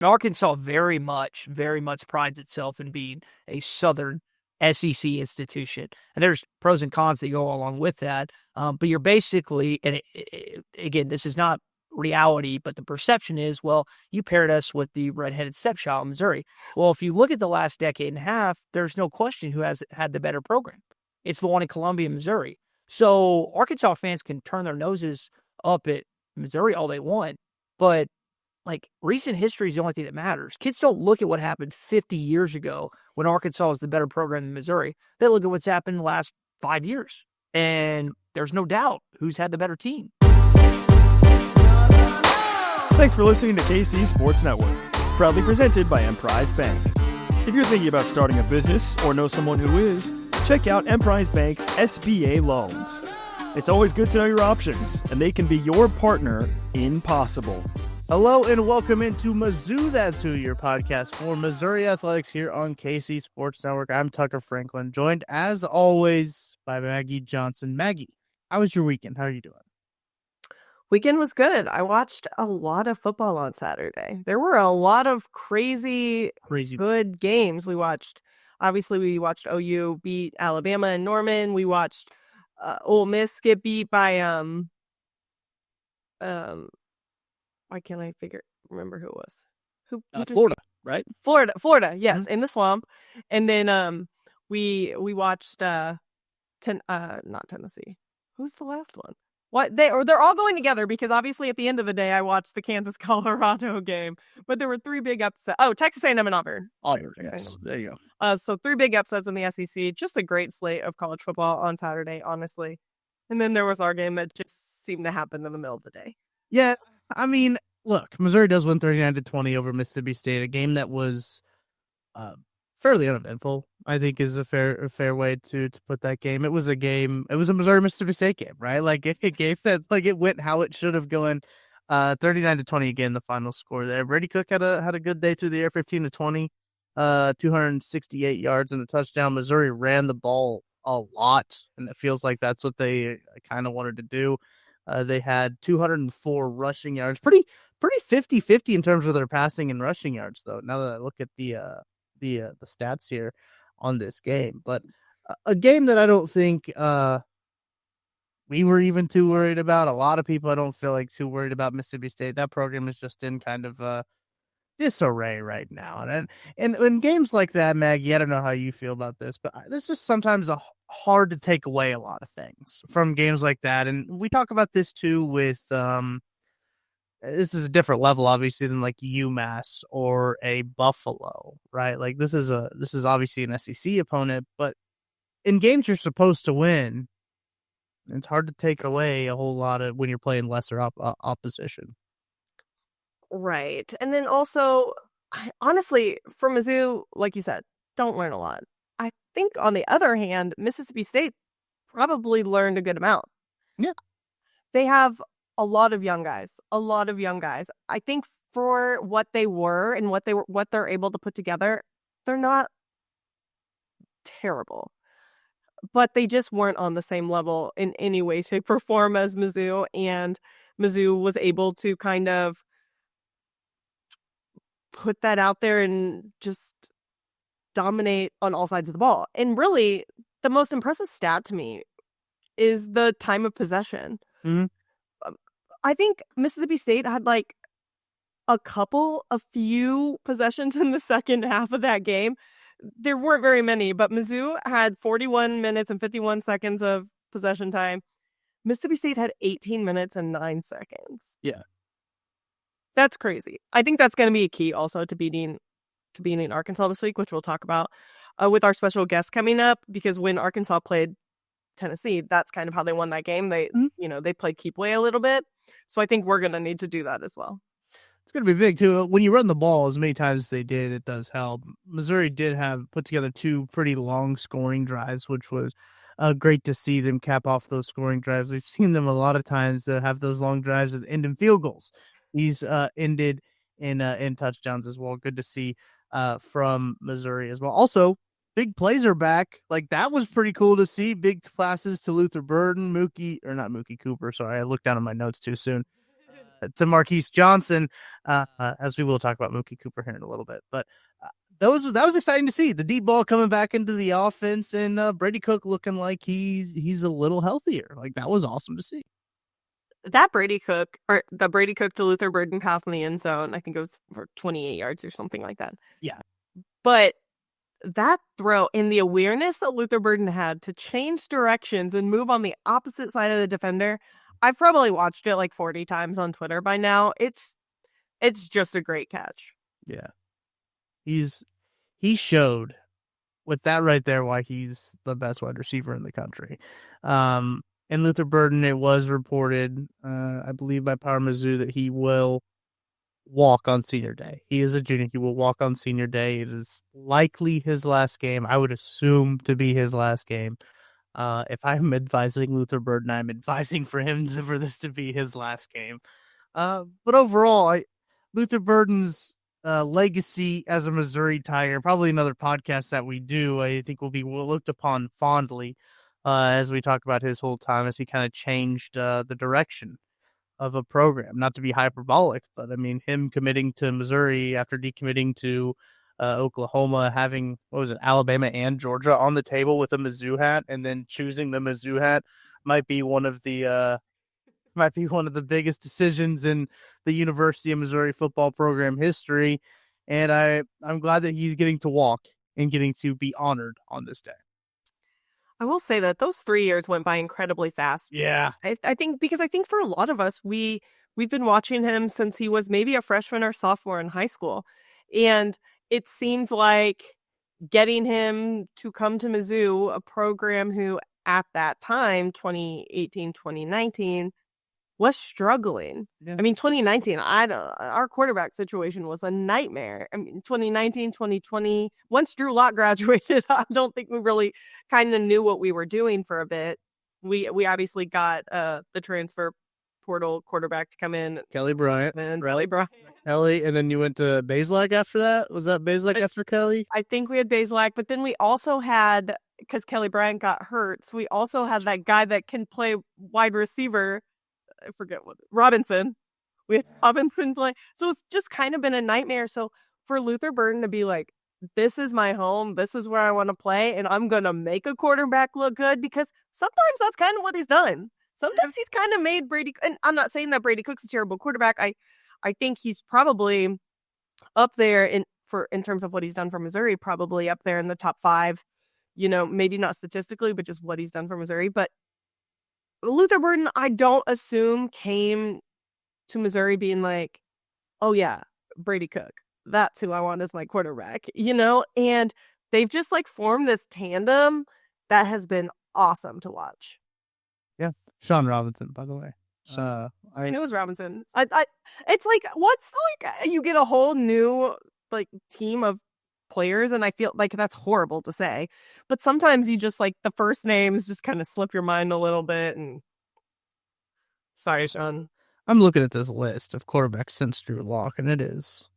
Arkansas very much prides itself in being a Southern SEC institution. And there's pros and cons that go along with that. But you're basically, and again, this is not reality, but the perception is, well, you paired us with the redheaded stepchild, Missouri. Well, if you look at the last decade and a half, there's no question who has had the better program. It's the one in Columbia, Missouri. So Arkansas fans can turn their noses up at Missouri all they want, but recent history is the only thing that matters. Kids don't look at what happened 50 years ago when Arkansas was the better program than Missouri. They look at what's happened in the last 5 years, and there's no doubt who's had the better team. Thanks for listening to KC Sports Network, proudly presented by Emprise Bank. If you're thinking about starting a business or know someone who is, check out Emprise Bank's SBA loans. It's always good to know your options, and they can be your partner in possible. Hello and welcome into Mizzou, That's Who, your podcast for Missouri Athletics here on KC Sports Network. I'm Tucker Franklin, joined as always by Maggie Johnson. Maggie, how was your weekend? How are you doing? Weekend was good. I watched a lot of football on Saturday. There were a lot of crazy good games. We watched OU beat Alabama and Norman. We watched Ole Miss get beat by why can't I remember who it was? Who Florida, right? Florida, yes, in the swamp. And then we watched not Tennessee. Who's the last one? What they're all going together because obviously at the end of the day I watched the Kansas-Colorado game, but there were three big upsets. Oh, Texas A&M and Auburn. Auburn, yes. There you go. So three big upsets in the SEC. Just a great slate of college football on Saturday, honestly. And then there was our game that just seemed to happen in the middle of the day. Yeah, I mean, look, Missouri does win 39-20 over Mississippi State, a game that was fairly uneventful, I think is a fair way to put that game. It was a Missouri-Mississippi State game, right? A game that it went how it should have gone. 39-20 again, the final score there. Brady Cook had a good day through the air, 15-20, 268 yards and a touchdown. Missouri ran the ball a lot, and it feels like that's what they kind of wanted to do. They had 204 rushing yards, pretty 50-50 in terms of their passing and rushing yards, though. Now that I look at the stats here on this game, but a game that I don't think we were even too worried about. A lot of people I don't feel like too worried about Mississippi State. That program is just in kind of disarray right now, and in games like that, Maggie, I don't know how you feel about this, but this is sometimes hard to take away a lot of things from games like that. And we talk about this too with this is a different level, obviously, than UMass or a Buffalo, right? This is obviously an SEC opponent, but in games you're supposed to win, it's hard to take away a whole lot of when you're playing lesser opposition. Right. And then also, honestly, for Mizzou, like you said, don't learn a lot. I think, on the other hand, Mississippi State probably learned a good amount. Yeah. They have a lot of young guys. I think for what they were and what they're able to put together, they're not terrible. But they just weren't on the same level in any way, shape, or form as Mizzou. And Mizzou was able to kind of put that out there and just dominate on all sides of the ball. And really, the most impressive stat to me is the time of possession. Mm-hmm. I think Mississippi State had a few possessions in the second half of that game. There weren't very many, but Mizzou had 41 minutes and 51 seconds of possession time. Mississippi State had 18 minutes and 9 seconds. Yeah. That's crazy. I think that's going to be a key also to beating Arkansas this week, which we'll talk about with our special guest coming up, because when Arkansas played Tennessee, that's kind of how they won that game. They played keep away a little bit. So I think we're going to need to do that as well. It's going to be big, too. When you run the ball as many times as they did, it does help. Missouri did put together 2 pretty long scoring drives, which was great to see them cap off those scoring drives. We've seen them a lot of times have those long drives that end in field goals. These ended in touchdowns as well. Good to see from Missouri as well. Also, big plays are back. That was pretty cool to see. Big passes to Luther Burden, not Mookie Cooper. Sorry, I looked down at my notes too soon. to Marquise Johnson, as we will talk about Mookie Cooper here in a little bit. But that was exciting to see. The deep ball coming back into the offense, and Brady Cook looking like he's a little healthier. Like, that was awesome to see. That Brady Cook, or the Brady Cook to Luther Burden pass in the end zone, I think it was for 28 yards or something like that. Yeah. But that throw and the awareness that Luther Burden had to change directions and move on the opposite side of the defender, I've probably watched it like 40 times on Twitter by now. It's just a great catch. Yeah. He showed with that right there why he's the best wide receiver in the country. And Luther Burden, it was reported, I believe by Power Mizzou, that he will walk on senior day. He is a junior. He will walk on senior day. It is likely his last game. I would assume to be his last game. If I'm advising Luther Burden, I'm advising for this to be his last game. But overall, Luther Burden's legacy as a Missouri Tiger, probably another podcast that we do, I think will be looked upon fondly as we talk about his whole time, as he kind of changed the direction of a program. Not to be hyperbolic, but I mean, him committing to Missouri after decommitting to Oklahoma, having, Alabama and Georgia on the table with a Mizzou hat, and then choosing the Mizzou hat might be one of the biggest decisions in the University of Missouri football program history. And I'm glad that he's getting to walk and getting to be honored on this day. I will say that those 3 years went by incredibly fast. Yeah. I think for a lot of us, we've been watching him since he was maybe a freshman or sophomore in high school. And it seems like getting him to come to Mizzou, a program who at that time, 2018, 2019, was struggling. Yeah. I mean, 2019, our quarterback situation was a nightmare. I mean, 2019, 2020, once Drew Lock graduated, I don't think we really kind of knew what we were doing for a bit. We obviously got the transfer portal quarterback to come in. Kelly Bryant. And right? Kelly Bryant. Kelly, and then you went to Bazelak after that? Was that Bazelak after Kelly? I think we had Bazelak, but then we also had, because Kelly Bryant got hurt, so we also had that guy that can play wide receiver. I forget what Robinson. We had Robinson play. So it's just kind of been a nightmare. So for Luther Burden to be like, this is my home, this is where I want to play, and I'm going to make a quarterback look good, because sometimes that's kind of what he's done. Sometimes he's kind of made Brady, and I'm not saying that Brady Cook's a terrible quarterback. I think he's probably up there in terms of what he's done for Missouri, probably up there in the top 5, maybe not statistically, but just what he's done for Missouri. But Luther Burden, I don't assume came to Missouri being like, oh yeah, Brady Cook, that's who I want as my quarterback, and they've just like formed this tandem that has been awesome to watch. Yeah. Sean Robinson, by the way. I know it was Robinson. It's like, what's like, you get a whole new like team of players, and I feel like that's horrible to say, but sometimes you just like the first names just kind of slip your mind a little bit. And sorry, Sean. I'm looking at this list of quarterbacks since Drew Lock, and it is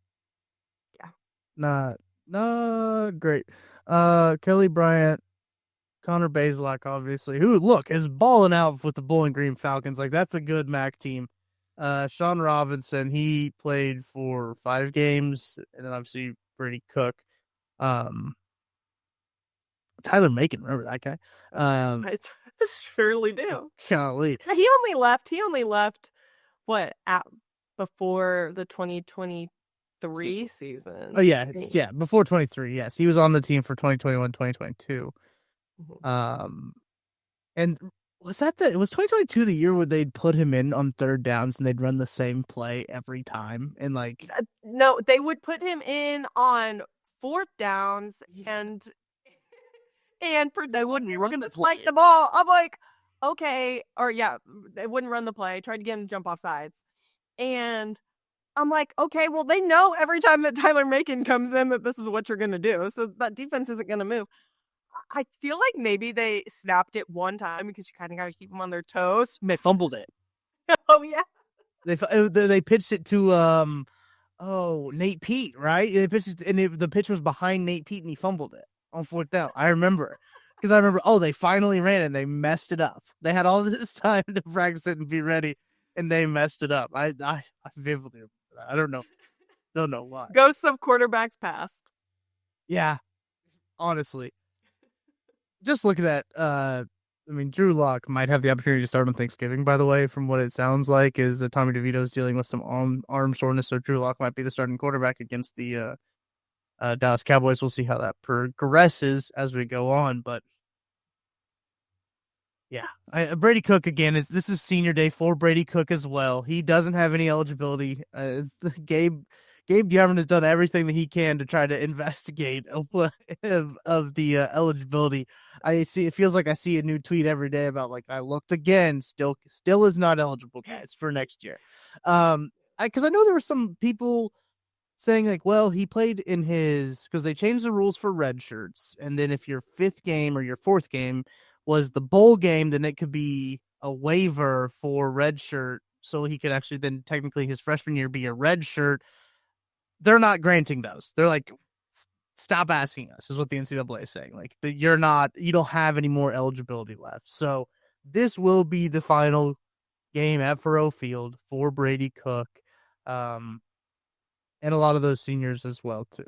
not great. Kelly Bryant, Connor Bazelak, obviously, who is balling out with the Bowling Green Falcons. Like, that's a good MAC team. Sean Robinson, he played for 5 games, and then obviously Brady Cook. Tyler Macon, remember that guy? I surely do. Golly. He only left before the 2023 season. Oh yeah, before 23. Yes, he was on the team for 2021, 2022. Mm-hmm. And was 2022 the year where they'd put him in on third downs and they'd run the same play every time? And like, no, they would put him in on fourth downs and they wouldn't run the ball. I'm like, okay, or yeah, they wouldn't run the play. Tried to get him to jump off sides, and I'm like, okay, well, they know every time that Tyler Macon comes in that this is what you're gonna do, so that defense isn't gonna move. I feel like maybe they snapped it one time because you kind of got to keep them on their toes. They fumbled it. Oh yeah, they pitched it to Nate Pete, right? They pitched it, and the pitch was behind Nate Pete, and he fumbled it on fourth down. I remember because they finally ran it and they messed it up. They had all this time to practice it and be ready. and they messed it up. I vividly remember that. I don't know why. Ghosts of quarterbacks past. Yeah, honestly, just look at that. I mean, Drew Lock might have the opportunity to start on Thanksgiving. By the way, from what it sounds like, is that Tommy DeVito's dealing with some arm soreness, so Drew Lock might be the starting quarterback against the Dallas Cowboys. We'll see how that progresses as we go on, but yeah, Brady Cook again this is senior day for Brady Cook as well. He doesn't have any eligibility. Gabe Gavin has done everything that he can to try to investigate of the eligibility. I see. It feels like I see a new tweet every day about like I looked again, still is not eligible, guys, for next year. Because I know there were some people saying like, well, he played in because they changed the rules for red shirts, and then if your fifth game or your fourth game was the bowl game, then it could be a waiver for red shirt, so he could actually then technically his freshman year be a red shirt. They're not granting those. They're like, stop asking us, is what the NCAA is saying. Like, you don't have any more eligibility left. So this will be the final game at Faurot Field for Brady Cook, and a lot of those seniors as well too.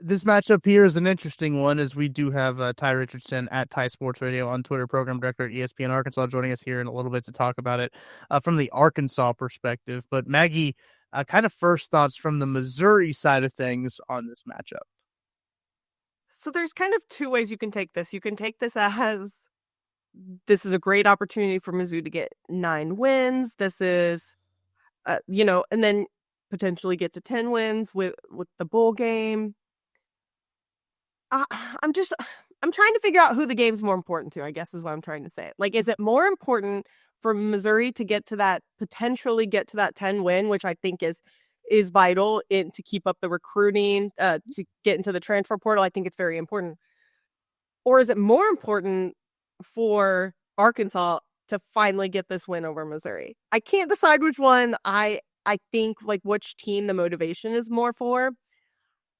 This matchup here is an interesting one, as we do have Ty Richardson at Ty Sports Radio on Twitter, program director at ESPN Arkansas, joining us here in a little bit to talk about it from the Arkansas perspective. But Maggie, kind of first thoughts from the Missouri side of things on this matchup. So there's kind of two ways you can take this. You can take this as this is a great opportunity for Mizzou to get 9 wins. This is, and then potentially get to 10 wins with the bowl game. I'm trying to figure out who the game's more important to, I guess is what I'm trying to say. Like, is it more important for Missouri to potentially get to that 10 win, which I think is vital to keep up the recruiting, to get into the transfer portal? I think it's very important. Or is it more important for Arkansas to finally get this win over Missouri? I can't decide which one. I think like which team the motivation is more for.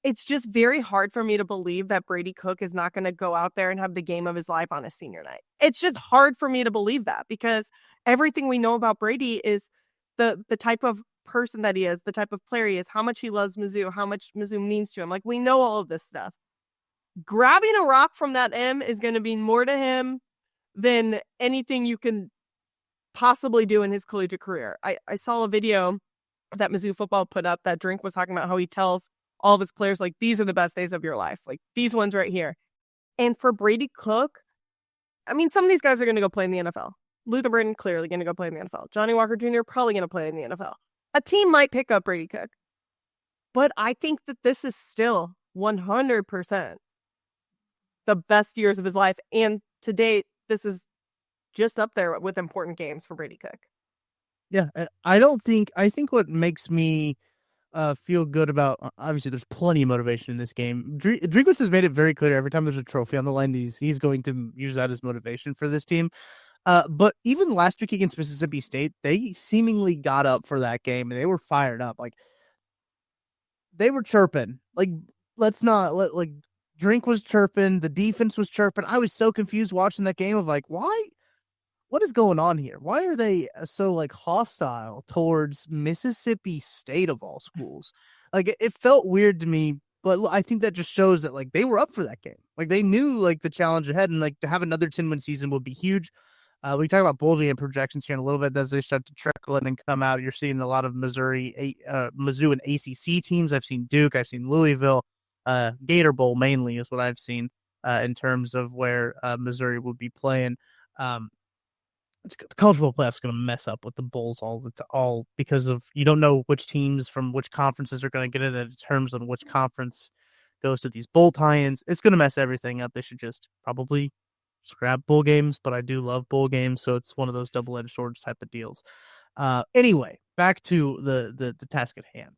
It's just very hard for me to believe that Brady Cook is not going to go out there and have the game of his life on a senior night. It's just hard for me to believe that, because everything we know about Brady is the type of person that he is, the type of player he is, how much he loves Mizzou, how much Mizzou means to him. Like, we know all of this stuff. Grabbing a rock from that M is going to mean more to him than anything you can possibly do in his collegiate career. I saw a video that Mizzou football put up that Drink was talking about how he tells all of his players, like, these are the best days of your life. Like, these ones right here. And for Brady Cook, I mean, some of these guys are going to go play in the NFL. Luther Burden, clearly going to go play in the NFL. Johnny Walker Jr., probably going to play in the NFL. A team might pick up Brady Cook. But I think that this is still 100% the best years of his life. And to date, this is just up there with important games for Brady Cook. Yeah, I think what makes me feel good about, obviously there's plenty of motivation in this game. Drinkwitz has made it very clear every time there's a trophy on the line, he's going to use that as motivation for this team. But even last week against Mississippi State, they seemingly got up for that game and they were fired up. Like, they were chirping. Like, Drink was chirping, the defense was chirping. I was so confused watching that game of like, what is going on here? Why are they so like hostile towards Mississippi State of all schools? Like, it felt weird to me, but I think that just shows that like they were up for that game. Like, they knew like the challenge ahead, and like to have another 10-win season would be huge. We talk about bowl game projections here in a little bit as they start to trickle in and come out. You're seeing a lot of Mizzou and ACC teams. I've seen Duke, I've seen Louisville, Gator Bowl mainly is what I've seen in terms of where Missouri will be playing. The college football playoff is going to mess up with the bowls all because of, you don't know which teams from which conferences are going to get in. It determines on which conference goes to these bowl tie-ins. It's going to mess everything up. They should just probably scrap bowl games, but I do love bowl games, so it's one of those double-edged swords type of deals. Anyway, back to the task at hand.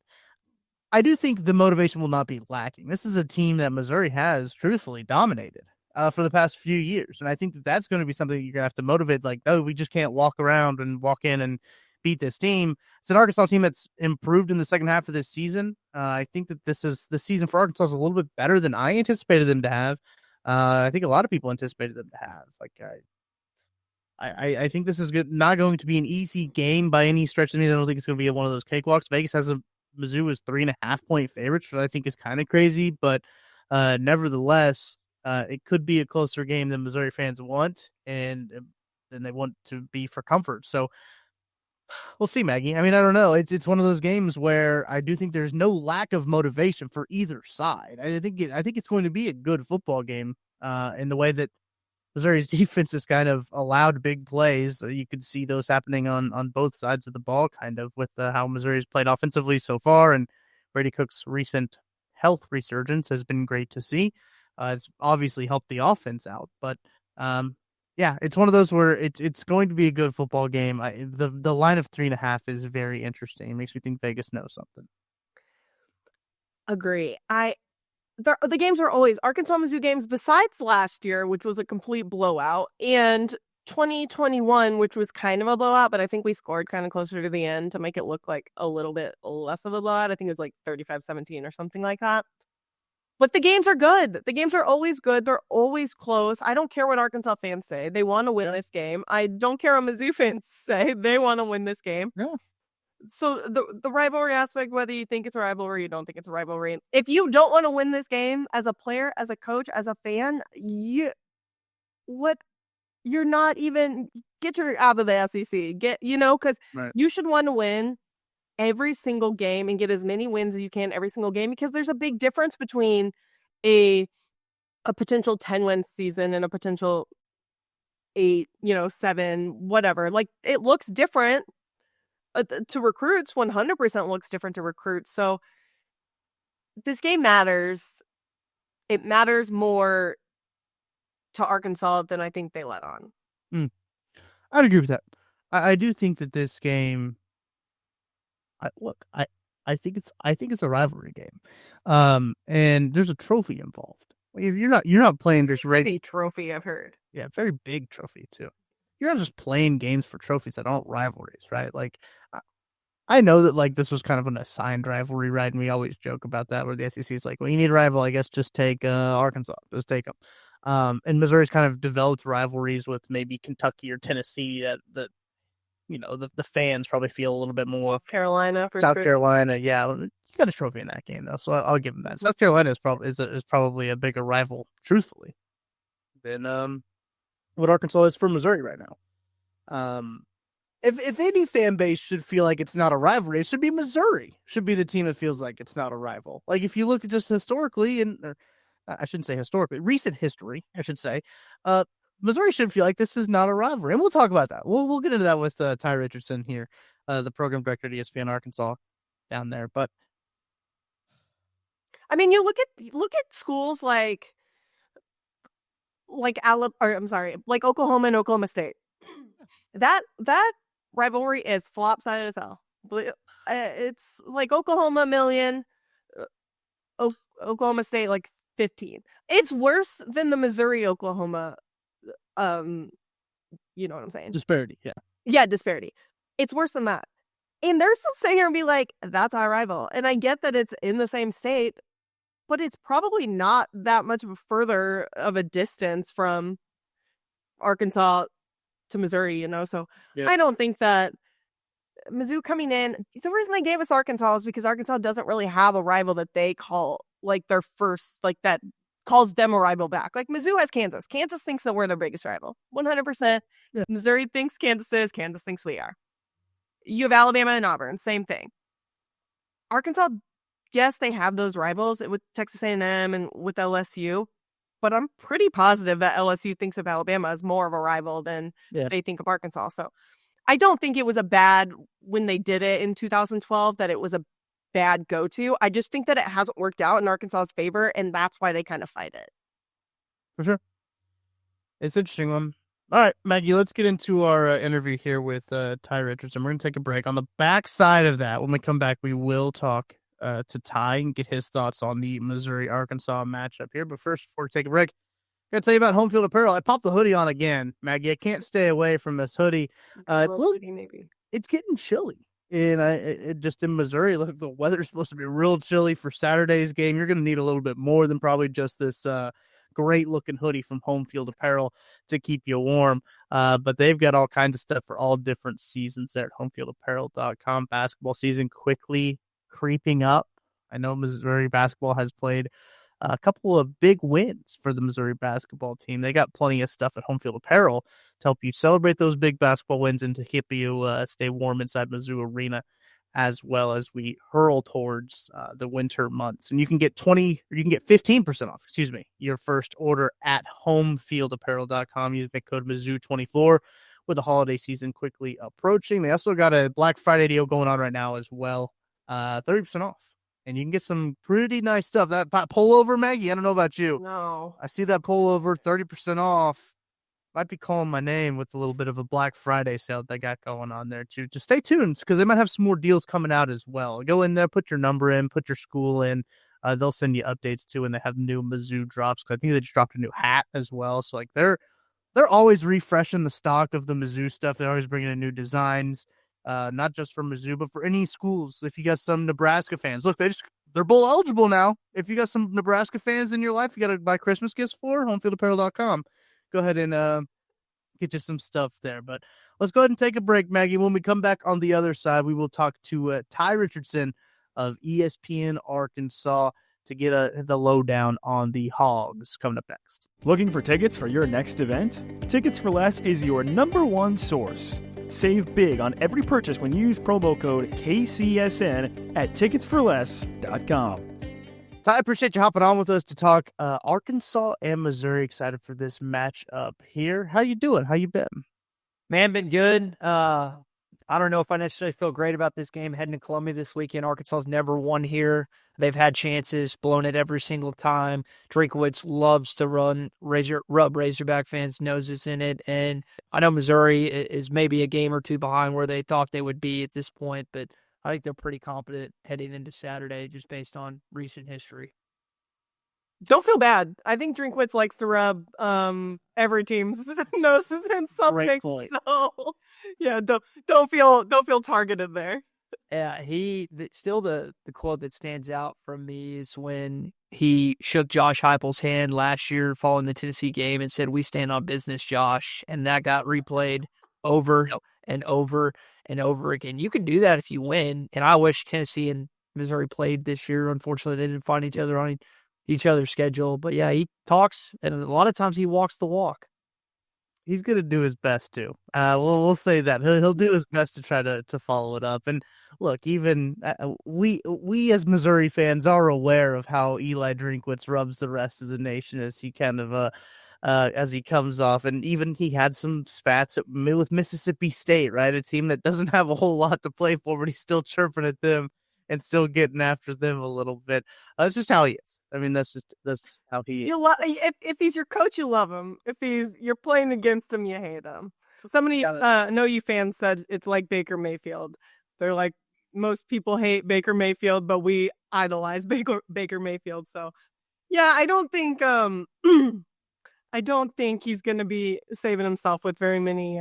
I do think the motivation will not be lacking. This is a team that Missouri has truthfully dominated for the past few years. And I think that that's going to be something that you're going to have to motivate. Like, oh, we just can't walk in and beat this team. It's an Arkansas team that's improved in the second half of this season. I think that the season for Arkansas is a little bit better than I anticipated them to have. I think a lot of people anticipated them to have. Like, I think this is not going to be an easy game by any stretch. I don't think it's going to be one of those cakewalks. Vegas has Mizzou as 3.5-point favorites, which I think is kind of crazy, but nevertheless, it could be a closer game than Missouri fans want, and than they want to be for comfort. So we'll see, Maggie. I don't know. It's one of those games where I do think there's no lack of motivation for either side. I think it's going to be a good football game in the way that Missouri's defense has kind of allowed big plays. You could see those happening on both sides of the ball, kind of, with how Missouri's played offensively so far. And Brady Cook's recent health resurgence has been great to see. It's obviously helped the offense out. But, yeah, it's one of those where it's going to be a good football game. The line of 3.5 is very interesting. It makes me think Vegas knows something. Agree. The games are always Arkansas-Mizzou games, besides last year, which was a complete blowout, and 2021, which was kind of a blowout, but I think we scored kind of closer to the end to make it look like a little bit less of a blowout. I think it was like 35-17 or something like that. But the games are good. The games are always good. They're always close. I don't care what Arkansas fans say. They want to win this game. I don't care what Mizzou fans say. They want to win this game. Yeah. So the rivalry aspect, whether you think it's a rivalry, you don't think it's a rivalry. If you don't want to win this game as a player, as a coach, as a fan, you're not even get your out of the SEC. Because right. You should want to win every single game and get as many wins as you can every single game, because there's a big difference between a potential 10-win season and a potential 8, 7, whatever. Like, it looks different. To recruits, 100% looks different to recruits. So this game matters. It matters more to Arkansas than I think they let on. I'd agree with that. I do think that this game. I think it's a rivalry game, and there's a trophy involved. You're not playing just regular trophy. I've heard. Yeah, very big trophy too. You're not just playing games for trophies that aren't rivalries, right? Like, I know that like this was kind of an assigned rivalry, right? And we always joke about that, where the SEC is like, well, you need a rival, I guess just take Arkansas, just take them. And Missouri's kind of developed rivalries with maybe Kentucky or Tennessee that the fans probably feel a little bit more. South Carolina, yeah. You got a trophy in that game though, so I'll give them that. South Carolina is probably a bigger rival, truthfully, than what Arkansas is for Missouri right now. If any fan base should feel like it's not a rivalry, it should be Missouri. Should be the team that feels like it's not a rival. Like, if you look at just historically, I shouldn't say historically, recent history, I should say, Missouri should feel like this is not a rivalry. And we'll talk about that. We'll get into that with Ty Richardson here, the program director at ESPN Arkansas down there. But you look at schools like Oklahoma and Oklahoma State. That rivalry is flopsided as hell. It's like Oklahoma 1 million, Oklahoma State like 15. It's worse than the Missouri Oklahoma. You know what I'm saying? Disparity, yeah. Yeah, disparity. It's worse than that. And they're still sitting here and be like, that's our rival. And I get that it's in the same state, but it's probably not that much further of a distance from Arkansas to Missouri, So yeah. I don't think that Mizzou coming in, the reason they gave us Arkansas is because Arkansas doesn't really have a rival that they call like their first, like that calls them a rival back. Like Mizzou has Kansas. Kansas thinks that we're their biggest rival. 100%. Yeah. Missouri thinks Kansas is. Kansas thinks we are. You have Alabama and Auburn. Same thing. Arkansas, yes, they have those rivals with Texas A&M and with LSU, but I'm pretty positive that LSU thinks of Alabama as more of a rival than they think of Arkansas. So I don't think it was a bad, when they did it in 2012, that it was a bad go-to. I just think that it hasn't worked out in Arkansas's favor, and that's why they kind of fight it. For sure. It's an interesting one. All right, Maggie, let's get into our interview here with Ty Richardson. We're going to take a break. On the back side of that, when we come back, we will talk to Ty and get his thoughts on the Missouri-Arkansas matchup here. But first, before we take a break, I got to tell you about Home Field Apparel. I popped the hoodie on again, Maggie. I can't stay away from this hoodie. It's getting chilly. And it just in Missouri, look, the weather's supposed to be real chilly for Saturday's game. You're going to need a little bit more than probably just this great looking hoodie from Home Field Apparel to keep you warm. But they've got all kinds of stuff for all different seasons there at homefieldapparel.com. Basketball season quickly creeping up. I know Missouri basketball has played a couple of big wins for the Missouri basketball team. They got plenty of stuff at Home Field Apparel to help you celebrate those big basketball wins and to keep you stay warm inside Mizzou Arena, as well as we hurl towards the winter months. And you can get 15% off, your first order at homefieldapparel.com using the code Mizzou24 with the holiday season quickly approaching. They also got a Black Friday deal going on right now as well, 30% off. And you can get some pretty nice stuff. That pullover, Maggie, I don't know about you. No. I see that pullover, 30% off. Might be calling my name with a little bit of a Black Friday sale that they got going on there, too. Just stay tuned because they might have some more deals coming out as well. Go in there, put your number in, put your school in. They'll send you updates, too, and they have new Mizzou drops. Cause I think they just dropped a new hat as well. So, like, they're always refreshing the stock of the Mizzou stuff. They're always bringing in new designs. Not just for Mizzou, but for any schools. If you got some Nebraska fans, look, they're bowl eligible now. If you got some Nebraska fans in your life, you got to buy Christmas gifts for homefieldapparel.com. Go ahead and get you some stuff there. But let's go ahead and take a break, Maggie. When we come back on the other side, we will talk to Ty Richardson of ESPN Arkansas to get the lowdown on the Hogs coming up next. Looking for tickets for your next event? Tickets for Less is your number one source. Save big on every purchase when you use promo code KCSN at ticketsforless.com. Ty, I appreciate you hopping on with us to talk Arkansas and Missouri. Excited for this matchup here. How you doing? How you been? Man, been good. I don't know if I necessarily feel great about this game heading to Columbia this weekend. Arkansas's never won here. They've had chances, blown it every single time. Drinkwitz loves to rub Razorback fans' noses in it. And I know Missouri is maybe a game or two behind where they thought they would be at this point, but I think they're pretty competent heading into Saturday just based on recent history. Don't feel bad. I think Drinkwitz likes to rub every team's noses in something. So yeah, don't feel targeted there. Yeah, the quote that stands out from me is when he shook Josh Heupel's hand last year following the Tennessee game and said, "We stand on business, Josh," and that got replayed over and over and over again. You can do that if you win, and I wish Tennessee and Missouri played this year. Unfortunately, they didn't find each other on each other's schedule. But yeah, he talks, and a lot of times he walks the walk. He's gonna do his best to. We'll say that he'll do his best to try to follow it up. And look, even we as Missouri fans are aware of how Eli Drinkwitz rubs the rest of the nation as he kind of as he comes off, and even he had some spats with Mississippi State, right? A team that doesn't have a whole lot to play for, but he's still chirping at them and still getting after them a little bit. That's just how he is. I mean, that's how he is. If he's your coach, you love him. If you're playing against him, you hate him. Somebody, know you fans said it's like Baker Mayfield. They're like, most people hate Baker Mayfield, but we idolize Baker Mayfield. So yeah, I don't think he's going to be saving himself with very many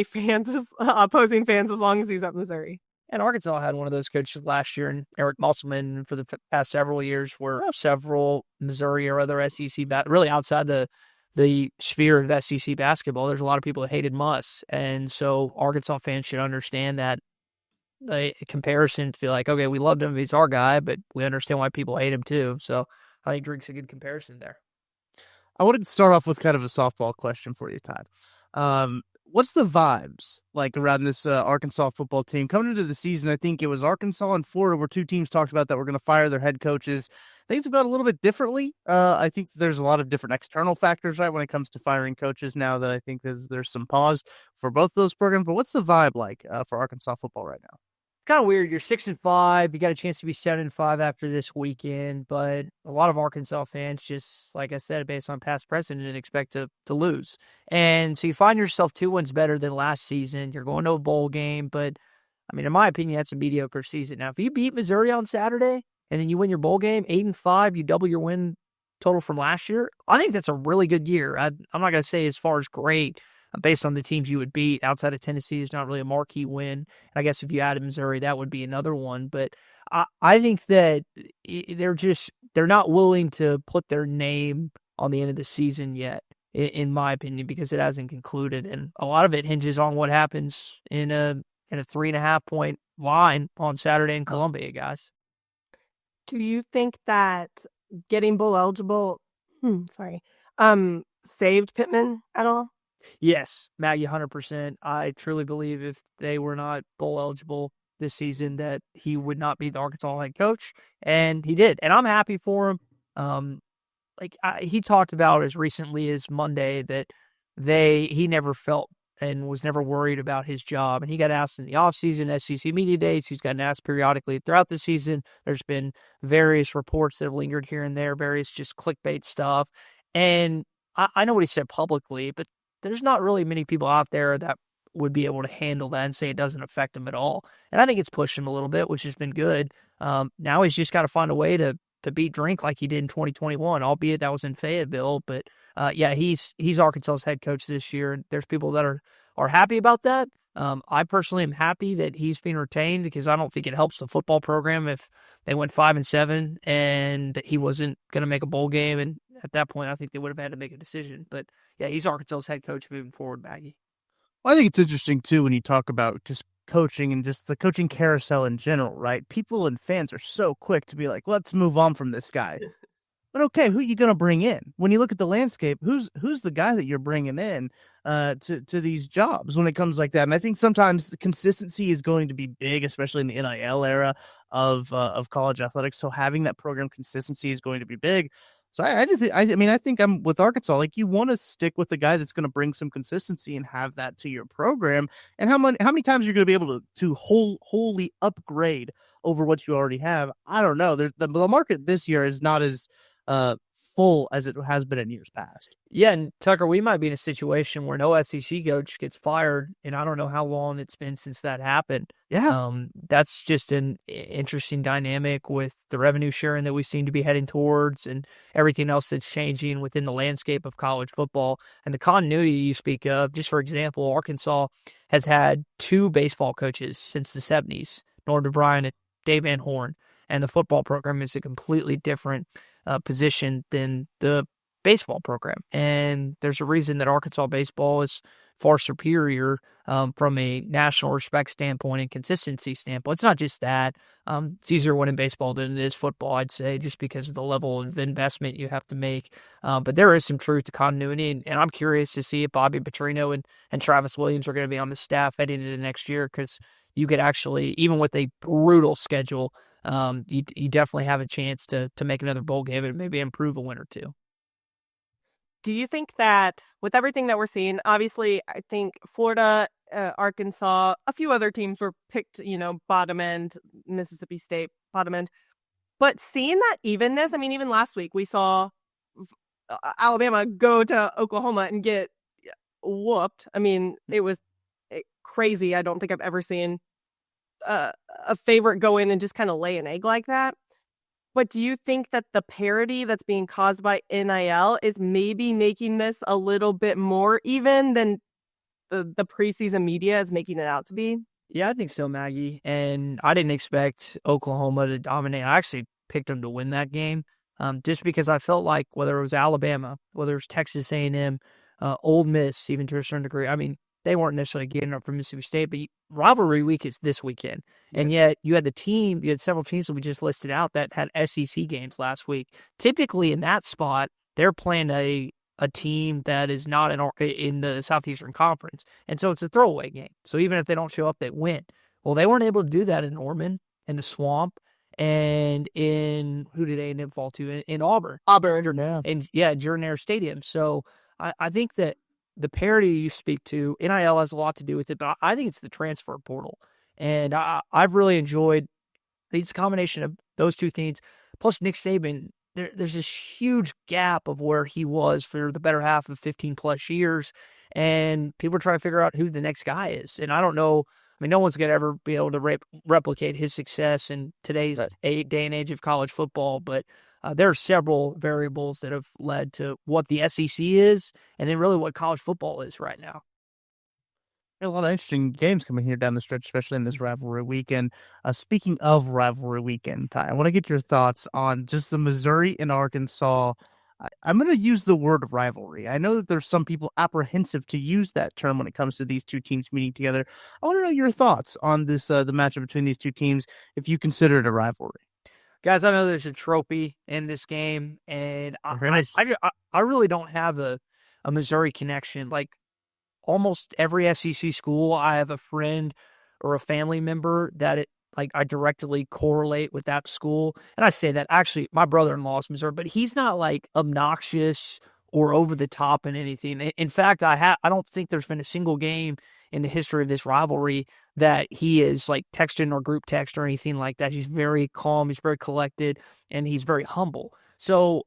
fans, opposing fans, as long as he's at Missouri. And Arkansas had one of those coaches last year, and Eric Musselman for the past several years, where several Missouri or other SEC, really outside the sphere of SEC basketball, there's a lot of people that hated Muss. And so Arkansas fans should understand that the comparison to be like, okay, we loved him, he's our guy, but we understand why people hate him too. So I think Drink's a good comparison there. I wanted to start off with kind of a softball question for you, Todd. What's the vibes like around this Arkansas football team coming into the season? I think it was Arkansas and Florida where two teams talked about that we're going to fire their head coaches. Things have gone a little bit differently. I think there's a lot of different external factors, right, when it comes to firing coaches now that I think there's some pause for both those programs. But what's the vibe like for Arkansas football right now? Kind of weird. You're 6-5. You got a chance to be 7-5 after this weekend, but a lot of Arkansas fans, just like I said, based on past precedent, expect to lose. And so you find yourself 2 wins better than last season. You're going to a bowl game, but I mean, in my opinion, that's a mediocre season. Now, if you beat Missouri on Saturday and then you win your bowl game 8-5, you double your win total from last year. I think that's a really good year. I'm not going to say as far as great. Based on the teams you would beat outside of Tennessee, is not really a marquee win. And I guess if you added Missouri, that would be another one. But I think that they're not willing to put their name on the end of the season yet, in my opinion, because it hasn't concluded. And a lot of it hinges on what happens in a 3.5-point line on Saturday in Columbia, guys. Do you think that getting bowl eligible, saved Pittman at all? Yes, Maggie, 100%. I truly believe if they were not bowl eligible this season, that he would not be the Arkansas head coach, and he did. And I'm happy for him. He talked about as recently as Monday that he never felt and was never worried about his job. And he got asked in the offseason, SEC media days. He's gotten asked periodically throughout the season. There's been various reports that have lingered here and there, various just clickbait stuff. And I know what he said publicly, but there's not really many people out there that would be able to handle that and say it doesn't affect him at all. And I think it's pushed him a little bit, which has been good. Now he's just got to find a way to beat Drink like he did in 2021, albeit that was in Fayetteville. But he's Arkansas's head coach this year, and there's people that are happy about that. I personally am happy that he's being retained because I don't think it helps the football program if they went 5-7 and that he wasn't going to make a bowl game. And at that point, I think they would have had to make a decision. But yeah, he's Arkansas's head coach moving forward, Maggie. Well, I think it's interesting too when you talk about just coaching and just the coaching carousel in general, right? People and fans are so quick to be like, let's move on from this guy. But okay, who are you going to bring in? When you look at the landscape, who's the guy that you're bringing in to these jobs when it comes like that? And I think sometimes the consistency is going to be big, especially in the NIL era of college athletics. So having that program consistency is going to be big. So I think I'm with Arkansas. Like, you want to stick with the guy that's going to bring some consistency and have that to your program. And how many times you're going to be able to wholly upgrade over what you already have? I don't know. The market this year is not as full as it has been in years past. Yeah, and Tucker, we might be in a situation where no SEC coach gets fired, and I don't know how long it's been since that happened. Yeah. That's just an interesting dynamic with the revenue sharing that we seem to be heading towards and everything else that's changing within the landscape of college football. And the continuity you speak of, just for example, Arkansas has had 2 baseball coaches since the 70s, Norton Bryan and Dave Van Horn, and the football program is a completely different position than the baseball program. And there's a reason that Arkansas baseball is far superior from a national respect standpoint and consistency standpoint. It's not just that. It's easier winning baseball than it is football, I'd say, just because of the level of investment you have to make. But there is some truth to continuity, and I'm curious to see if Bobby Petrino and Travis Williams are going to be on the staff heading into next year, because you could actually, even with a brutal schedule, you definitely have a chance to make another bowl game and maybe improve a win or two. Do you think that with everything that we're seeing, obviously, I think Florida, Arkansas, a few other teams were picked, bottom end, Mississippi State, bottom end. But seeing that evenness, I mean, even last week we saw Alabama go to Oklahoma and get whooped. I mean, it was crazy. I don't think I've ever seen a favorite go in and just kind of lay an egg like that. But do you think that the parity that's being caused by NIL is maybe making this a little bit more even than the preseason media is making it out to be? Yeah, I think so, Maggie. And I didn't expect Oklahoma to dominate. I actually picked them to win that game, just because I felt like whether it was Alabama, whether it was Texas A&M, Ole Miss, even to a certain degree, I mean, they weren't necessarily getting up from Mississippi State, but rivalry week is this weekend. And yet you had several teams that we just listed out that had SEC games last week. Typically in that spot, they're playing a team that is not in the Southeastern Conference. And so it's a throwaway game. So even if they don't show up, they win. Well, they weren't able to do that in Norman, in the Swamp, and in, who did A&M fall to? In Auburn. And Jordan Hare Stadium. So I think that the parity you speak to, NIL has a lot to do with it, but I think it's the transfer portal. And I've really enjoyed it's a combination of those two things. Plus, Nick Saban, there's this huge gap of where he was for the better half of 15-plus years, and people are trying to figure out who the next guy is. And I don't know. I mean, no one's going to ever be able to replicate his success in today's day and age of college football, but there are several variables that have led to what the SEC is and then really what college football is right now. A lot of interesting games coming here down the stretch, especially in this rivalry weekend. Speaking of rivalry weekend, Ty, I want to get your thoughts on just the Missouri and Arkansas I'm going to use the word rivalry. I know that there's some people apprehensive to use that term when it comes to these two teams meeting together. I want to know your thoughts on this, the matchup between these two teams, if you consider it a rivalry. Guys, I know there's a trophy in this game, and Nice. I really don't have a Missouri connection. Like, almost every SEC school, I have a friend or a family member that I directly correlate with that school. And I say that actually, my brother-in-law is Missouri, but he's not like obnoxious or over the top in anything. In fact, I don't think there's been a single game in the history of this rivalry that he is like texting or group text or anything like that. He's very calm, he's very collected, and he's very humble. So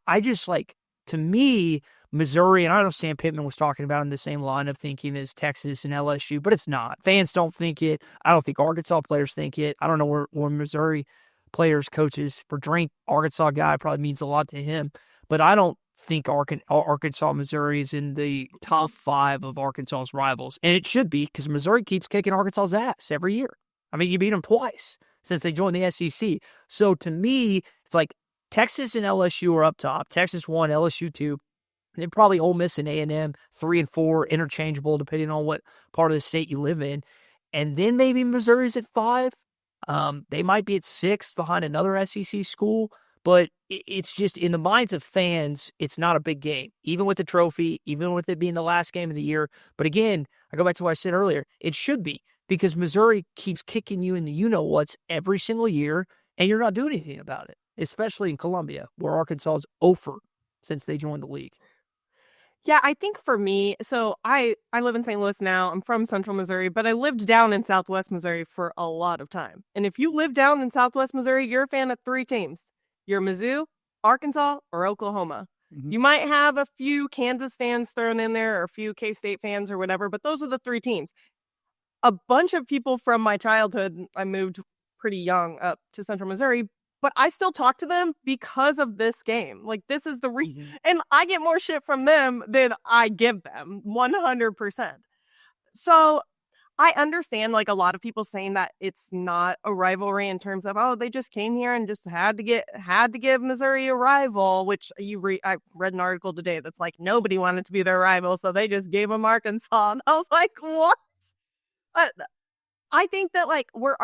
I just like, to me, Missouri, and I know Sam Pittman was talking about in the same line of thinking as Texas and LSU, but it's not. Fans don't think it. I don't think Arkansas players think it. I don't know where Missouri players, coaches, for Drink, Arkansas guy probably means a lot to him, but I don't think Arkansas, Missouri is in the top 5 of Arkansas's rivals, and it should be because Missouri keeps kicking Arkansas's ass every year. I mean, you beat them twice since they joined the SEC. So to me, it's like Texas and LSU are up top. Texas 1, LSU 2. Then probably Ole Miss and A&M, 3 and 4, interchangeable depending on what part of the state you live in. And then maybe Missouri's at 5. They might be at 6 behind another SEC school. But it's just, in the minds of fans, it's not a big game, even with the trophy, even with it being the last game of the year. But again, I go back to what I said earlier. It should be, because Missouri keeps kicking you in the you-know-whats every single year, and you're not doing anything about it, especially in Columbia, where Arkansas is over since they joined the league. Yeah, I think for me, so I live in St. Louis now. I'm from Central Missouri, but I lived down in Southwest Missouri for a lot of time. And if you live down in Southwest Missouri, you're a fan of 3 teams. You're Mizzou, Arkansas, or Oklahoma. Mm-hmm. You might have a few Kansas fans thrown in there or a few K-State fans or whatever, but those are the 3 teams. A bunch of people from my childhood, I moved pretty young up to Central Missouri, but I still talk to them because of this game. Like, this is the and I get more shit from them than I give them, 100%. So I understand, like, a lot of people saying that it's not a rivalry in terms of, oh, they just came here and just had to give Missouri a rival, which I read an article today that's like, nobody wanted to be their rival, so they just gave them Arkansas. And I was like, what? I think that, like, we're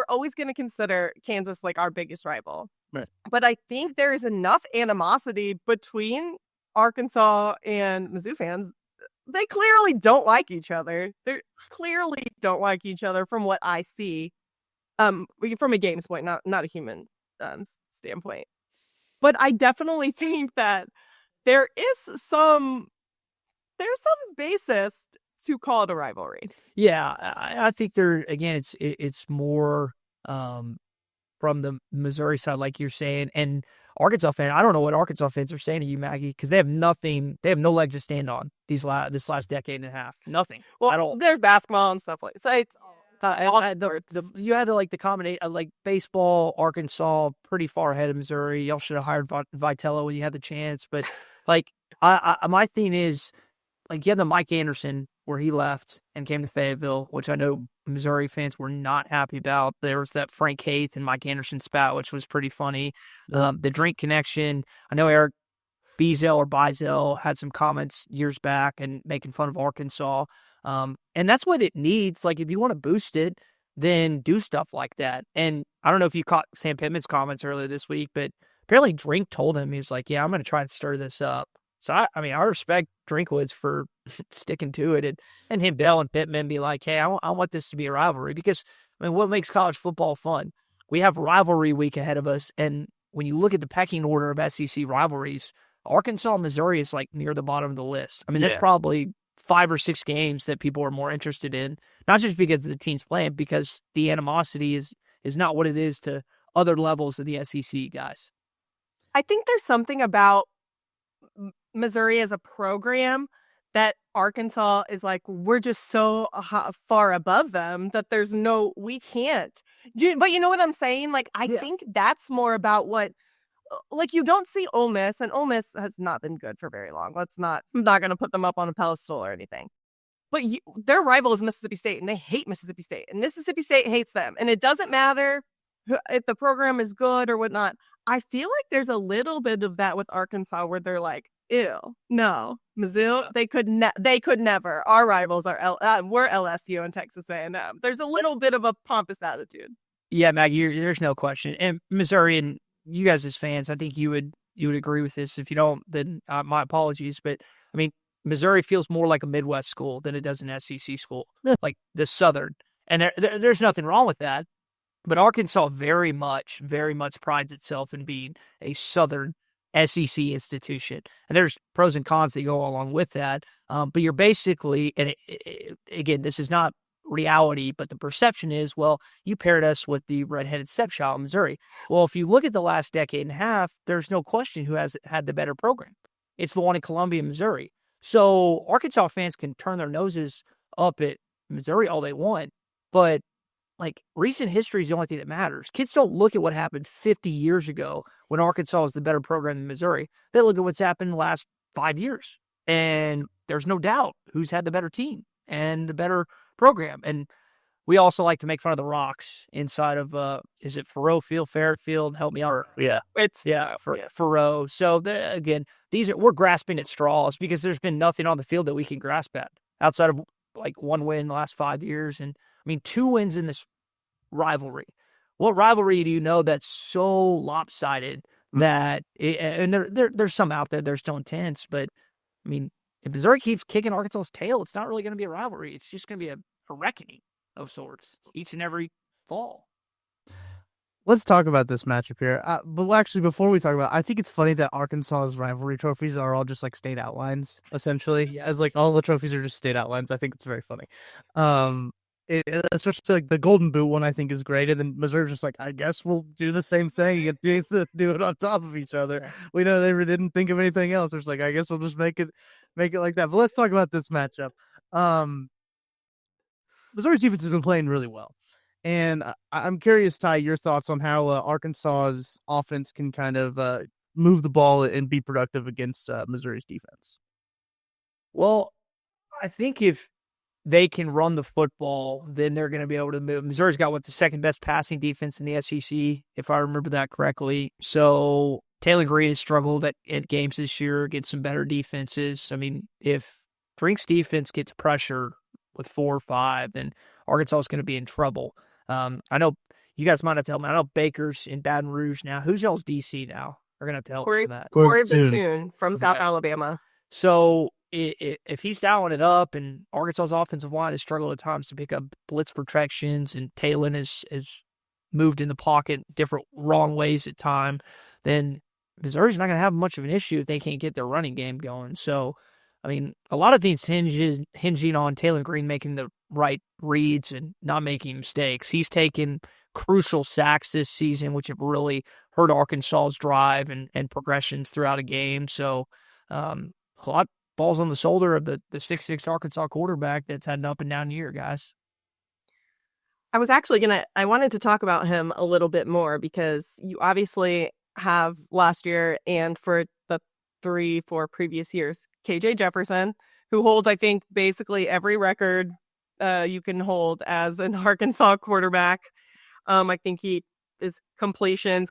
always going to consider Kansas like our biggest rival. Right. But I think there is enough animosity between Arkansas and Mizzou fans. They clearly don't like each other. They clearly don't like each other from what I see. From a games point, not a human standpoint. But I definitely think that there's some basis to call it a rivalry. Yeah, I think it's more from the Missouri side, like you're saying, and Arkansas fan. I don't know what Arkansas fans are saying to you, Maggie, because they have nothing. They have no leg to stand on this last decade and a half. Nothing. Well, at all. There's basketball and stuff like so. You had to like the combinate like baseball. Arkansas pretty far ahead of Missouri. Y'all should have hired Vitello when you had the chance. But like, my thing is, like, you had the Mike Anderson where he left and came to Fayetteville, which I know Missouri fans were not happy about. There was that Frank Haith and Mike Anderson spat, which was pretty funny. The drink connection. I know Eric Bezel had some comments years back and making fun of Arkansas. And that's what it needs. Like, if you want to boost it, then do stuff like that. And I don't know if you caught Sam Pittman's comments earlier this week, but apparently Drink told him, he was like, yeah, I'm going to try and stir this up. So, I respect Drinkwitz for sticking to it, and him, Bell, and Pittman be like, hey, I want this to be a rivalry, because, what makes college football fun? We have rivalry week ahead of us, and when you look at the pecking order of SEC rivalries, Arkansas and Missouri is, like, near the bottom of the list. There's probably 5 or 6 games that people are more interested in, not just because of the teams playing, because the animosity is not what it is to other levels of the SEC, guys. I think there's something about Missouri as a program that Arkansas is like, we're just so far above them that we can't. But you know what I'm saying? Like, I think that's more about what, like, you don't see Ole Miss, and Ole Miss has not been good for very long. I'm not going to put them up on a pedestal or anything. But their rival is Mississippi State, and they hate Mississippi State, and Mississippi State hates them. And it doesn't matter if the program is good or whatnot. I feel like there's a little bit of that with Arkansas where they're like, ew, no, Mizzou, they could never. Our rivals are we're LSU and Texas A&M. There's a little bit of a pompous attitude. Yeah, Maggie, there's no question. And Missouri, and you guys as fans, I think you would agree with this. If you don't, then my apologies. But I mean, Missouri feels more like a Midwest school than it does an SEC school, like the Southern. And there's nothing wrong with that. But Arkansas very much prides itself in being a Southern SEC institution. And there's pros and cons that go along with that. But you're basically, and again, this is not reality, but the perception is, well, you paired us with the redheaded stepchild in Missouri. Well, if you look at the last decade and a half, there's no question who has had the better program. It's the one in Columbia, Missouri. So Arkansas fans can turn their noses up at Missouri all they want, but like recent history is the only thing that matters. Kids don't look at what happened 50 years ago when Arkansas was the better program than Missouri. They look at what's happened in the last 5 years. And there's no doubt who's had the better team and the better program. And we also like to make fun of the rocks inside of, is it Fairfield Field? Fairfield? Help me out. Yeah. Fairfield. So again, we're grasping at straws because there's been nothing on the field that we can grasp at outside of like one win in the last 5 years. And I mean, 2 wins in this rivalry. What rivalry do you know that's so lopsided that, and there's some out there that are still intense, but I mean, if Missouri keeps kicking Arkansas's tail, it's not really going to be a rivalry. It's just going to be a reckoning of sorts each and every fall. Let's talk about this matchup here. But actually, before we talk about it, I think it's funny that Arkansas's rivalry trophies are all just like state outlines, essentially. Yeah. As like all the trophies are just state outlines. I think it's very funny. Especially like the Golden Boot one, I think is great. And then Missouri's just like, I guess we'll do the same thing and do it on top of each other. We know they didn't think of anything else. It's like, I guess we'll just make it like that. But let's talk about this matchup. Missouri's defense has been playing really well. And I'm curious, Ty, your thoughts on how Arkansas's offense can kind of move the ball and be productive against Missouri's defense. Well, I think if they can run the football, then they're going to be able to move. Missouri's got the second best passing defense in the SEC, if I remember that correctly. So Taylor Green has struggled at games this year against some better defenses. I mean, if Drink's defense gets pressure with 4 or 5, then Arkansas is going to be in trouble. I know you guys might have to help me. I know Baker's in Baton Rouge now. Who's y'all's DC now? We're going to have to help with that. Corey Bethune from South Alabama. So if he's dialing it up and Arkansas's offensive line has struggled at times to pick up blitz protections and Talon has moved in the pocket different wrong ways at time, then Missouri's not going to have much of an issue if they can't get their running game going. So, I mean, a lot of things hinging on Taylor Green making the right reads and not making mistakes. He's taken crucial sacks this season, which have really hurt Arkansas's drive and progressions throughout a game. So a lot falls on the shoulder of the 6'6" Arkansas quarterback that's had an up and down year, guys. I was actually I wanted to talk about him a little bit more because you obviously have last year and for the 3-4 previous years, KJ Jefferson, who holds, I think, basically every record you can hold as an Arkansas quarterback. I think he is completion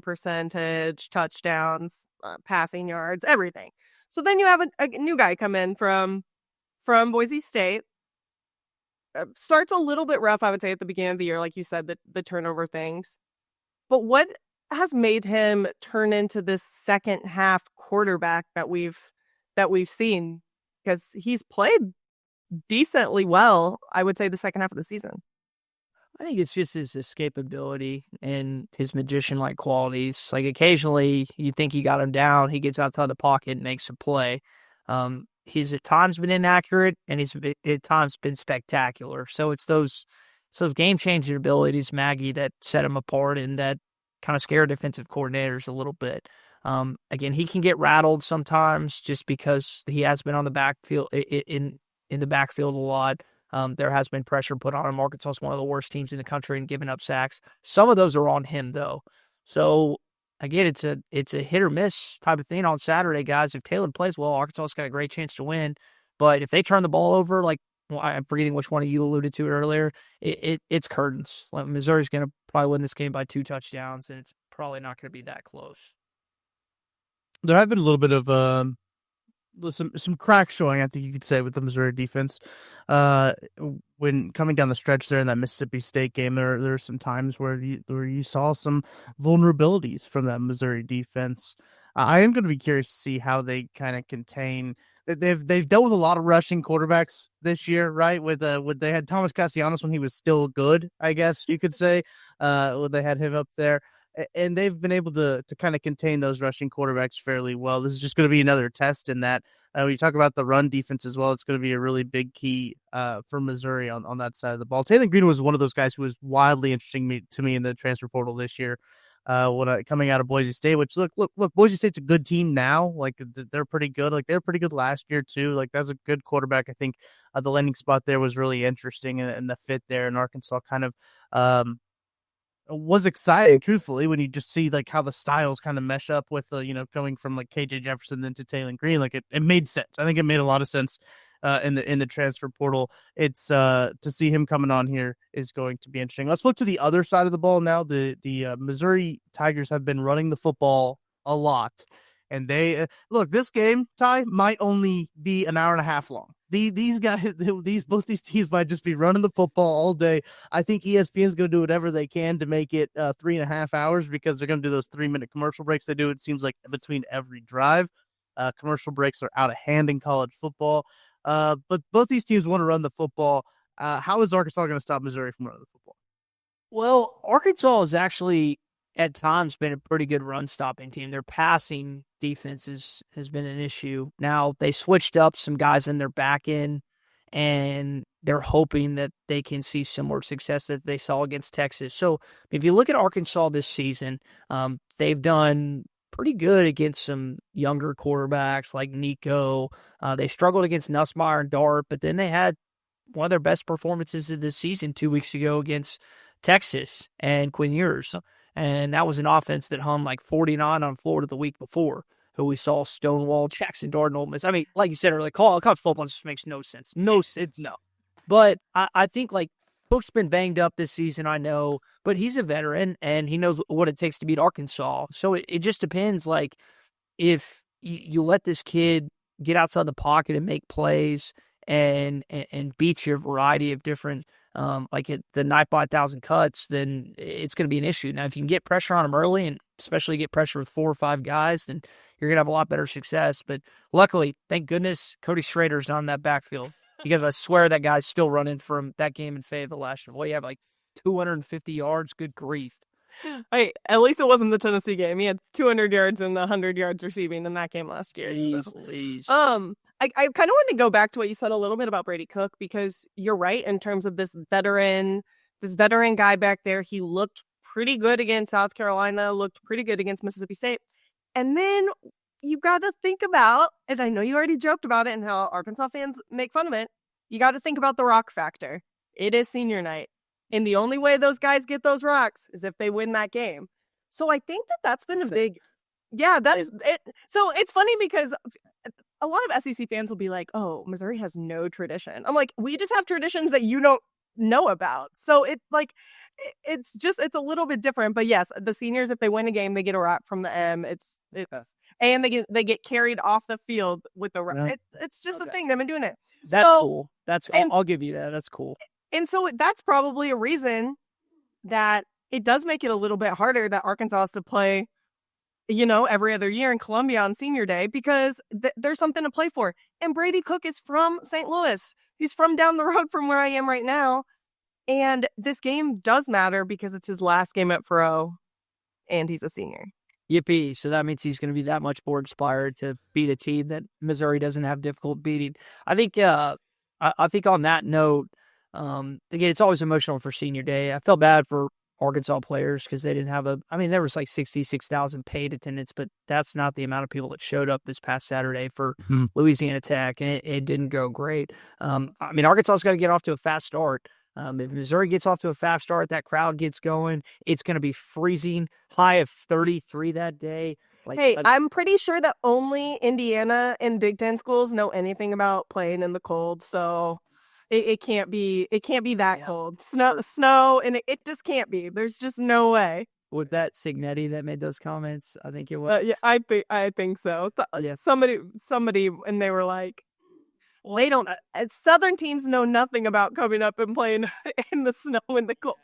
percentage, touchdowns, passing yards, everything. So then you have a new guy come in from Boise State. Starts a little bit rough, I would say, at the beginning of the year, like you said, the turnover things. But what has made him turn into this second half quarterback that we've seen? Because he's played decently well, I would say, the second half of the season. I think it's just his escapability and his magician-like qualities. Like occasionally you think he got him down, he gets outside the pocket and makes a play. He's at times been inaccurate and he's at times been spectacular. So it's those game-changing abilities, Maggie, that set him apart and that kind of scare defensive coordinators a little bit. Again, he can get rattled sometimes just because he has been on the backfield in the backfield a lot. There has been pressure put on him. Arkansas is one of the worst teams in the country in giving up sacks. Some of those are on him, though. So, again, it's a hit or miss type of thing on Saturday, guys. If Taylor plays well, Arkansas has got a great chance to win. But if they turn the ball over, like I'm forgetting which one of you alluded to earlier, it's curtains. Like, Missouri's going to probably win this game by 2 touchdowns, and it's probably not going to be that close. There have been a little bit of some cracks showing, I think you could say, with the Missouri defense. When coming down the stretch there in that Mississippi State game, there are some times where you saw some vulnerabilities from that Missouri defense. I am going to be curious to see how they kind of contain. They've dealt with a lot of rushing quarterbacks this year, right? With they had Thomas Castellanos when he was still good, I guess you could say. When they had him up there. And they've been able to kind of contain those rushing quarterbacks fairly well. This is just going to be another test in that. When you talk about the run defense as well, it's going to be a really big key for Missouri on that side of the ball. Taylor Green was one of those guys who was wildly interesting to me in the transfer portal this year. Coming out of Boise State, which look, Boise State's a good team now. Like they're pretty good. Like they're pretty good last year too. Like that's a good quarterback. I think the landing spot there was really interesting, and the fit there in Arkansas kind of was exciting, truthfully, when you just see like how the styles kind of mesh up with going from like KJ Jefferson then to Taylor Green. Like it made sense. I think it made a lot of sense in the transfer portal. It's to see him coming on here is going to be interesting. Let's look to the other side of the ball now. The Missouri Tigers have been running the football a lot, and they look, this game, Ty, might only be an hour and a half long. These guys, both these teams might just be running the football all day. I think ESPN is going to do whatever they can to make it 3.5 hours, because they're going to do those 3-minute commercial breaks they do. It seems like between every drive. Commercial breaks are out of hand in college football. But both these teams want to run the football. How is Arkansas going to stop Missouri from running the football? Well, Arkansas has actually at times been a pretty good run-stopping team. Their passing defense has been an issue. Now, they switched up some guys in their back end, and they're hoping that they can see similar success that they saw against Texas. So, if you look at Arkansas this season, they've done pretty good against some younger quarterbacks like Nico. They struggled against Nussmeier and Dart, but then they had one of their best performances of the season 2 weeks ago against Texas and Quinn Ewers. And that was an offense that hung like 49 on Florida the week before, who we saw stonewall Jackson Dart and Ole Miss. I mean, like you said earlier, college football just makes no sense. No sense, no. But I think like Cook's been banged up this season, I know, but he's a veteran and he knows what it takes to beat Arkansas. So it just depends, like, if you let this kid get outside the pocket and make plays and beat you a variety of different like the knife by 1,000 cuts, then it's going to be an issue. Now, if you can get pressure on them early, and especially get pressure with 4 or 5 guys, then you're going to have a lot better success. But luckily, thank goodness, Cody Schrader's not in that backfield. You got to swear that guy's still running from that game in Fayetteville last year. Well, you have like 250 yards. Good grief. Hey, at least it wasn't the Tennessee game. He had 200 yards and 100 yards receiving in that game last year. Please. I kind of wanted to go back to what you said a little bit about Brady Cook, because you're right in terms of this veteran guy back there. He looked pretty good against South Carolina, looked pretty good against Mississippi State. And then you got to think about, and I know you already joked about it and how Arkansas fans make fun of it, you got to think about the rock factor. It is senior night. And the only way those guys get those rocks is if they win that game. So I think that's been a big, that's it. So it's funny because a lot of SEC fans will be like, oh, Missouri has no tradition. I'm like, we just have traditions that you don't know about. So it's like, it's a little bit different. But yes, the seniors, if they win a game, they get a rock from the M. And they get carried off the field with the rock. Yeah. It's just the thing. They've been doing it. That's cool. I'll give you that. That's cool. And so that's probably a reason that it does make it a little bit harder that Arkansas has to play, every other year in Columbia on senior day, because there's something to play for. And Brady Cook is from St. Louis. He's from down the road from where I am right now. And this game does matter because it's his last game at Faroe and he's a senior. Yippee. So that means he's going to be that much more inspired to beat a team that Missouri doesn't have difficult beating. I think on that note, again, it's always emotional for senior day. I felt bad for Arkansas players because they didn't have there was like 66,000 paid attendance, but that's not the amount of people that showed up this past Saturday for Louisiana Tech, and it didn't go great. Arkansas's got to get off to a fast start. If Missouri gets off to a fast start, that crowd gets going. It's going to be freezing, high of 33 that day. I'm pretty sure that only Indiana and Big Ten schools know anything about playing in the cold, so it can't be that cold. Snow, and it just can't be. There's just no way. Was that Signetti that made those comments? I think it was. Yeah, I think so. Yeah. Somebody, and they were like, well, they don't. Southern teams know nothing about coming up and playing in the snow and the cold.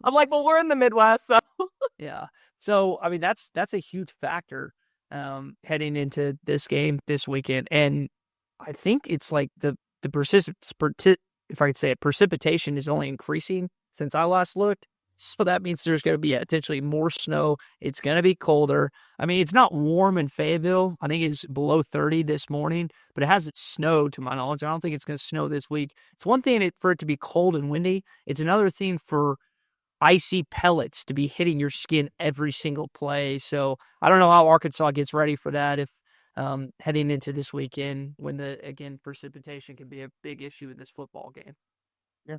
I'm like, well, we're in the Midwest, so Yeah. So I mean, that's a huge factor heading into this game this weekend, and I think it's like the if I could say it, precipitation is only increasing since I last looked. So that means there's going to be potentially more snow. It's going to be colder. I mean, it's not warm in Fayetteville. I think it's below 30 this morning, but it hasn't snowed to my knowledge. I don't think it's going to snow this week. It's one thing for it to be cold and windy. It's another thing for icy pellets to be hitting your skin every single play. So I don't know how Arkansas gets ready for that if heading into this weekend when precipitation can be a big issue in this football game. Yeah,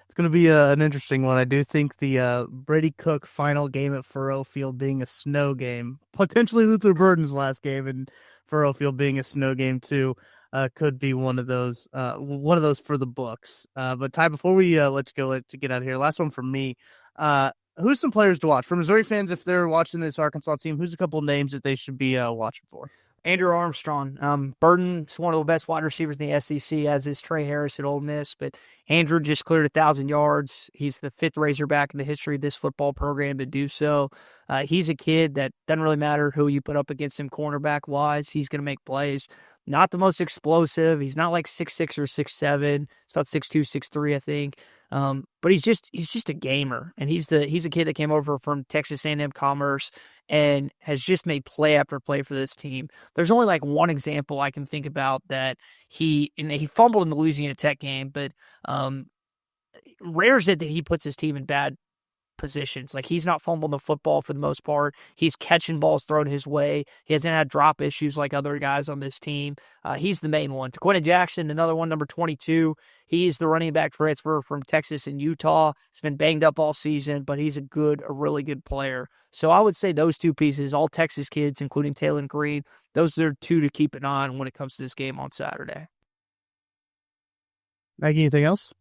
it's going to be an interesting one. I do think the Brady Cook final game at Furrow Field being a snow game, potentially Luther Burden's last game in Furrow Field being a snow game too, could be one of those for the books. But Ty, before we let you get out of here, last one from me. Who's some players to watch for Missouri fans if they're watching this Arkansas team? Who's a couple of names that they should be watching for? Andrew Armstrong. Burton's one of the best wide receivers in the SEC, as is Trey Harris at Ole Miss. But Andrew just cleared 1,000 yards. He's the 5th Razorback in the history of this football program to do so. He's a kid that doesn't really matter who you put up against him cornerback-wise. He's going to make plays. Not the most explosive. He's not like 6'6" or 6'7". It's about 6'2", 6'3", I think. But he's just a gamer, and he's a kid that came over from Texas A&M Commerce and has just made play after play for this team. There's only like one example I can think about that he fumbled in the Louisiana Tech game, but rare is it that he puts his team in bad positions. Like, he's not fumbling the football for the most part. He's catching balls thrown his way. He hasn't had drop issues like other guys on this team. He's the main one. Quentin Jackson, another one, number 22. He's the running back transfer from Texas and Utah. He's been banged up all season, but he's a really good player. So I would say those two pieces, all Texas kids, including Taylor Green, those are two to keep an eye on when it comes to this game on Saturday. Maggie, anything else?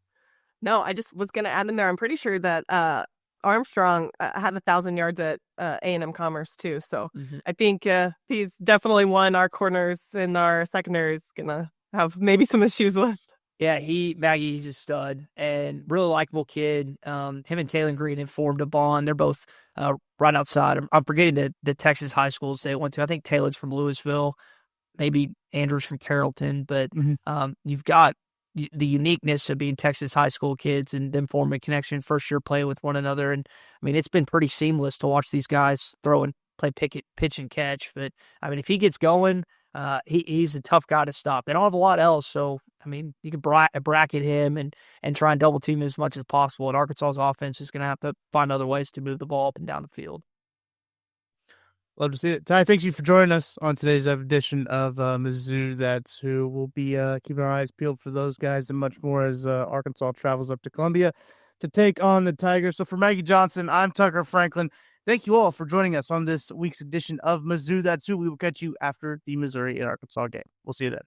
No, I just was going to add in there. I'm pretty sure that Armstrong had 1,000 yards at A&M Commerce too. So I think he's definitely one our corners and our secondary is going to have maybe some issues with. Yeah, he's a stud and really likable kid. Him and Taylor Green have formed a bond. They're both right outside. I'm forgetting the Texas high schools they went to. I think Taylor's from Louisville, maybe Andrew's from Carrollton, but you've got the uniqueness of being Texas high school kids and them forming a connection, first year play with one another. And I mean, it's been pretty seamless to watch these guys throw and play pitch and catch. But I mean, if he gets going, he's a tough guy to stop. They don't have a lot else. So, I mean, you can bracket him and try and double team him as much as possible. And Arkansas's offense is going to have to find other ways to move the ball up and down the field. Love to see it. Ty, thank you for joining us on today's edition of Mizzou. That's who. We'll be keeping our eyes peeled for those guys and much more as Arkansas travels up to Columbia to take on the Tigers. So for Maggie Johnson, I'm Tucker Franklin. Thank you all for joining us on this week's edition of Mizzou. That's who. We will catch you after the Missouri and Arkansas game. We'll see you then.